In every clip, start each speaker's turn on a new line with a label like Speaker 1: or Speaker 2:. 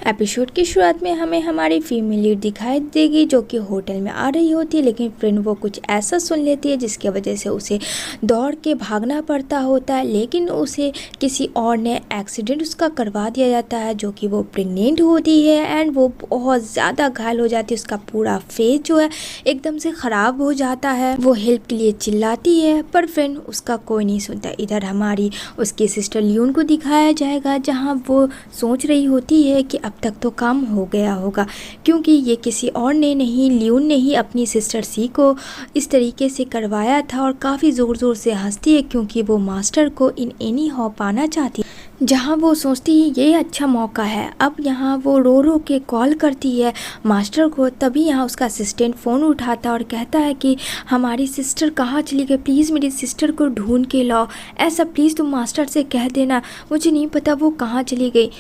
Speaker 1: Episode की शुरुआत में हमें हमारी फीमेल लीड दिखाई देगी जो कि होटल में आ रही होती है, लेकिन फ्रेंड वो कुछ ऐसा सुन लेती है जिसकी वजह से उसे दौड़ के भागना पड़ता होता है। लेकिन उसे किसी और ने एक्सीडेंट उसका करवा दिया जाता है जो कि वो प्रेग्नेंट होती है एंड वो बहुत ज़्यादा घायल हो जाती है। उसका पूरा फेस जो है एकदम से ख़राब हो जाता है। वो हेल्प के लिए चिल्लाती है पर फ्रेंड उसका कोई नहीं सुनता। इधर हमारी उसकी सिस्टर लियोन को दिखाया जाएगा जहाँ वो सोच रही होती है कि अब तक तो काम हो गया होगा, क्योंकि ये किसी और ने नहीं, लियोन ने ही अपनी सिस्टर सी को इस तरीके से करवाया था। और काफ़ी ज़ोर ज़ोर से हंसती है क्योंकि वो मास्टर को इन एनी हाउ पाना चाहती है। जहाँ वो सोचती है ये अच्छा मौका है। अब यहाँ वो रो रो के कॉल करती है मास्टर को, तभी यहाँ उसका असिस्टेंट फ़ोन उठाता है और कहता है कि हमारी सिस्टर कहाँ चली गई, प्लीज़ मेरी सिस्टर को ढूंढ के लाओ। ऐसा प्लीज़ तुम मास्टर से कह देना, मुझे नहीं पता वो कहाँ चली गई।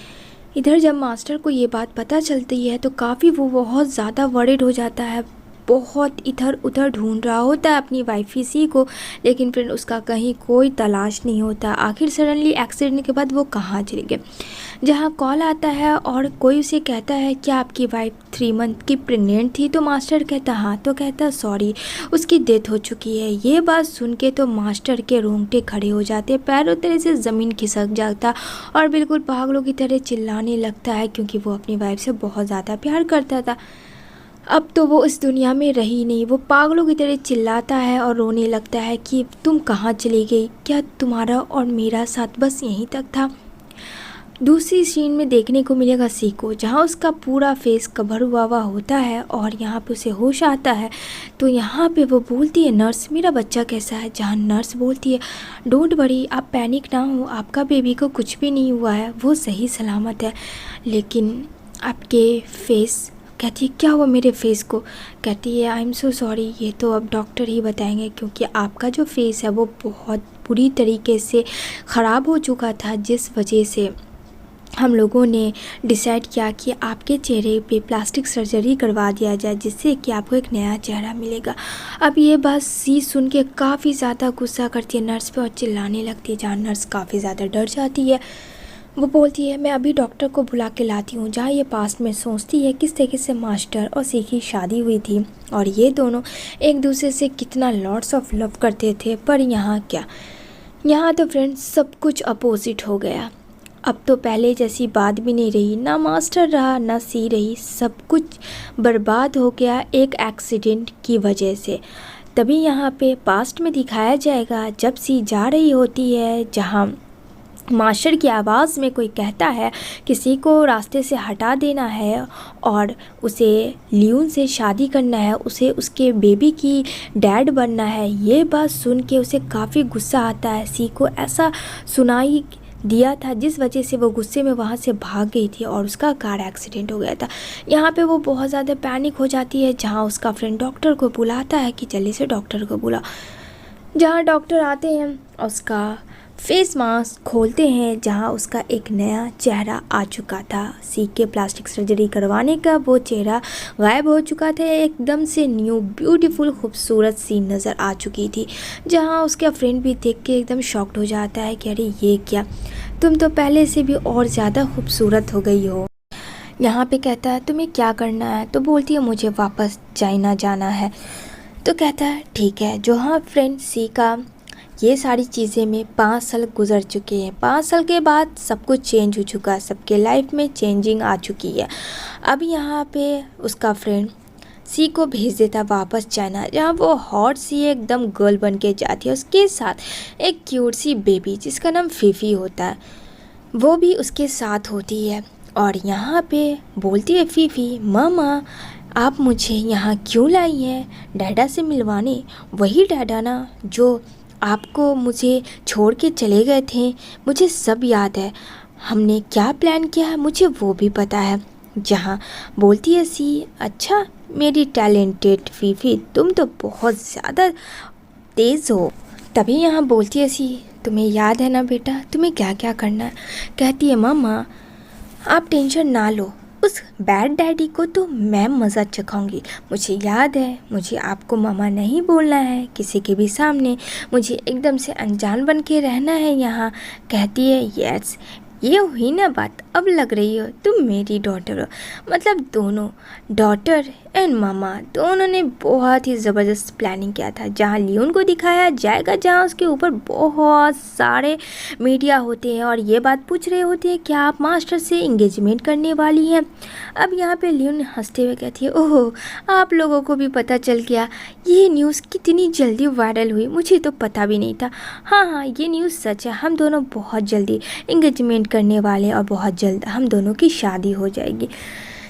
Speaker 1: इधर जब मास्टर को ये बात पता चलती है तो काफ़ी वो बहुत ज़्यादा वरिड हो जाता है, बहुत इधर उधर ढूंढ रहा होता है अपनी वाइफी सी को, लेकिन फिर उसका कहीं कोई तलाश नहीं होता। आखिर सडनली एक्सीडेंट के बाद वो कहाँ चले गए। जहाँ कॉल आता है और कोई उसे कहता है क्या आपकी वाइफ 3 मंथ की प्रेग्नेंट थी, तो मास्टर कहता हाँ, तो कहता सॉरी उसकी डेथ हो चुकी है। ये बात सुन के तो मास्टर के रोंगटे खड़े हो जाते, पैरों तरह से ज़मीन खिसक जाता और बिल्कुल पागलों की तरह चिल्लाने लगता है क्योंकि वो अपनी वाइफ से बहुत ज़्यादा प्यार करता था। अब तो वो इस दुनिया में रही नहीं। वो पागलों की तरह चिल्लाता है और रोने लगता है कि तुम कहाँ चली गई, क्या तुम्हारा और मेरा साथ बस यहीं तक था। दूसरी सीन में देखने को मिलेगा सी को, जहाँ उसका पूरा फेस कवर हुआ होता है और यहाँ पे उसे होश आता है। तो यहाँ पे वो बोलती है नर्स मेरा बच्चा कैसा है, जहाँ नर्स बोलती है डोंट वरी, आप पैनिक ना हो, आपका बेबी को कुछ भी नहीं हुआ है, वो सही सलामत है। लेकिन आपके फेस, कहती है क्या हुआ मेरे फेस को, कहती है आई एम सो सॉरी, ये तो अब डॉक्टर ही बताएंगे क्योंकि आपका जो फेस है वो बहुत बुरी तरीके से ख़राब हो चुका था, जिस वजह से हम लोगों ने डिसाइड किया कि आपके चेहरे पे प्लास्टिक सर्जरी करवा दिया जाए जिससे कि आपको एक नया चेहरा मिलेगा। अब ये बात सी सुन के काफ़ी ज़्यादा गुस्सा करती है नर्स पे और चिल्लाने लगती है, जहाँ नर्स काफ़ी ज़्यादा डर जाती है। वो बोलती है मैं अभी डॉक्टर को बुला के लाती हूँ। जहाँ ये पास्ट में सोचती है किस तरीके से मास्टर और सी की शादी हुई थी और ये दोनों एक दूसरे से कितना लॉट्स ऑफ लव करते थे, पर यहाँ क्या, यहाँ तो फ्रेंड्स सब कुछ अपोजिट हो गया। अब तो पहले जैसी बात भी नहीं रही, ना मास्टर रहा ना सी रही, सब कुछ बर्बाद हो गया एक एक्सीडेंट की वजह से। तभी यहाँ पे पास्ट में दिखाया जाएगा जब सी जा रही होती है, जहाँ मास्टर की आवाज़ में कोई कहता है किसी को रास्ते से हटा देना है और उसे लियोन से शादी करना है, उसे उसके बेबी की डैड बनना है। ये बात सुन के उसे काफ़ी गुस्सा आता है। सी को ऐसा सुनाई दिया था जिस वजह से वो गुस्से में वहाँ से भाग गई थी और उसका कार एक्सीडेंट हो गया था। यहाँ पे वो बहुत ज़्यादा पैनिक हो जाती है, जहाँ उसका फ्रेंड डॉक्टर को बुलाता है कि जल्दी से डॉक्टर को बुला। जहाँ डॉक्टर आते हैं उसका फेस मास्क खोलते हैं, जहाँ उसका एक नया चेहरा आ चुका था। सी के प्लास्टिक सर्जरी करवाने का वो चेहरा गायब हो चुका था, एकदम से न्यू ब्यूटीफुल खूबसूरत सी नज़र आ चुकी थी। जहाँ उसका फ्रेंड भी देख के एकदम शॉक्ड हो जाता है कि अरे ये क्या, तुम तो पहले से भी और ज़्यादा खूबसूरत हो गई हो। यहाँ पे कहता है तुम्हें क्या करना है, तो बोलती है मुझे वापस चाइना जाना है। तो कहता है ठीक है। जो हाँ फ्रेंड सी का ये सारी चीज़ें में 5 साल गुजर चुके हैं। 5 साल के बाद सब कुछ चेंज हो चुका है, सबके लाइफ में चेंजिंग आ चुकी है। अब यहाँ पे उसका फ्रेंड सी को भेज देता वापस चाइना, जहाँ वो हॉट सी एकदम गर्ल बन के जाती है। उसके साथ एक क्यूट सी बेबी जिसका नाम फीफी होता है, वो भी उसके साथ होती है। और यहाँ पे बोलती है फीफी मामा आप मुझे यहाँ क्यों लाई हैं, डैडा से मिलवाने, वही डैडा ना जो आपको मुझे छोड़ के चले गए थे, मुझे सब याद है, हमने क्या प्लान किया है मुझे वो भी पता है। जहाँ बोलती है सी अच्छा मेरी टैलेंटेड फीफी, तुम तो बहुत ज़्यादा तेज़ हो। तभी यहाँ बोलती है सी तुम्हें याद है ना बेटा तुम्हें क्या क्या करना है। कहती है मामा आप टेंशन ना लो, उस बैड डैडी को तो मैं मज़ा चखाऊंगी। मुझे याद है मुझे आपको मामा नहीं बोलना है किसी के भी सामने, मुझे एकदम से अनजान बन के रहना है यहाँ। कहती है यस ये हुई ना बात, अब लग रही हो तुम मेरी डॉटर हो। मतलब दोनों, डॉटर एंड मामा, दोनों ने बहुत ही ज़बरदस्त प्लानिंग किया था। जहाँ लियोन को दिखाया जाएगा, जहाँ उसके ऊपर बहुत सारे मीडिया होते हैं और ये बात पूछ रहे होते हैं कि आप मास्टर से इंगेजमेंट करने वाली हैं। अब यहाँ पे लियोन हंसते हुए कहती है, ओह आप लोगों को भी पता चल गया, ये न्यूज़ कितनी जल्दी वायरल हुई, मुझे तो पता भी नहीं था। हाँ, ये न्यूज़ सच है, हम दोनों बहुत जल्दी इंगेजमेंट करने वाले और बहुत जल्द हम दोनों की शादी हो जाएगी।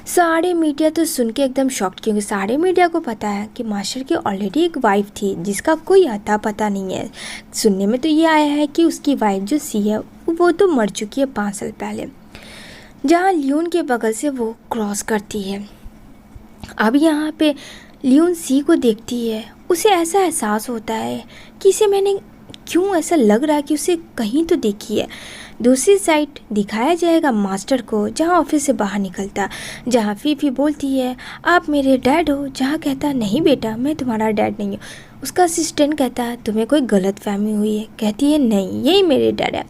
Speaker 1: सारे मीडिया तो सुन के एकदम शॉक्ड, क्योंकि सारे मीडिया को पता है कि मास्टर की ऑलरेडी एक वाइफ थी जिसका कोई अता पता नहीं है। सुनने में तो ये आया है कि उसकी वाइफ जो सी है वो तो मर चुकी है 5 साल पहले। जहाँ लियोन के बगल से वो क्रॉस करती है, अब यहाँ पे लियोन सी को देखती है, उसे ऐसा एहसास होता है कि इसे मैंने क्यों ऐसा लग रहा है कि उसे कहीं तो देखी है। दूसरी साइड दिखाया जाएगा मास्टर को, जहाँ ऑफिस से बाहर निकलता, जहाँ फीफी बोलती है आप मेरे डैड हो, जहाँ कहता नहीं बेटा मैं तुम्हारा डैड नहीं हूँ। उसका असिस्टेंट कहता है तुम्हें कोई गलत फहमी हुई है, कहती है नहीं यही मेरे डैड है।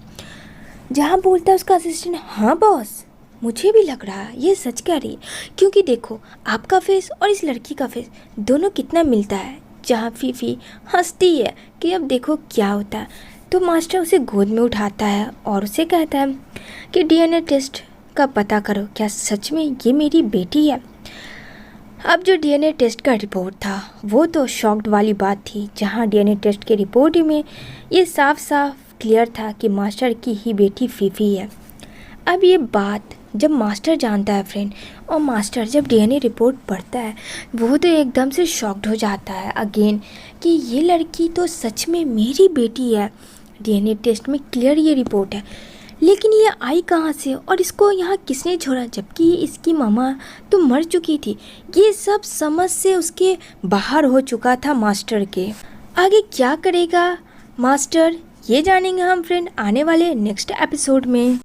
Speaker 1: जहाँ बोलता है उसका असिस्टेंट हाँ बॉस मुझे भी लग रहा है ये सच कह रही है, क्योंकि देखो आपका फेस और इस लड़की का फेस दोनों कितना मिलता है। जहाँ फीफी हंसती है कि अब देखो क्या होता है, तो मास्टर उसे गोद में उठाता है और उसे कहता है कि डीएनए टेस्ट का पता करो, क्या सच में ये मेरी बेटी है। अब जो डीएनए टेस्ट का रिपोर्ट था वो तो शॉक्ड वाली बात थी, जहाँ डीएनए टेस्ट के रिपोर्ट में ये साफ साफ क्लियर था कि मास्टर की ही बेटी फीफी है। अब ये बात जब मास्टर जानता है फ्रेंड, और मास्टर जब डीएनए रिपोर्ट पढ़ता है वो तो एकदम से शॉक्ड हो जाता है अगेन कि ये लड़की तो सच में मेरी बेटी है। डीएनए टेस्ट में क्लियर ये रिपोर्ट है, लेकिन ये आई कहाँ से और इसको यहाँ किसने छोड़ा, जबकि इसकी मामा तो मर चुकी थी। ये सब समझ से उसके बाहर हो चुका था मास्टर के। आगे क्या करेगा मास्टर, ये जानेंगे हम फ्रेंड आने वाले नेक्स्ट एपिसोड में।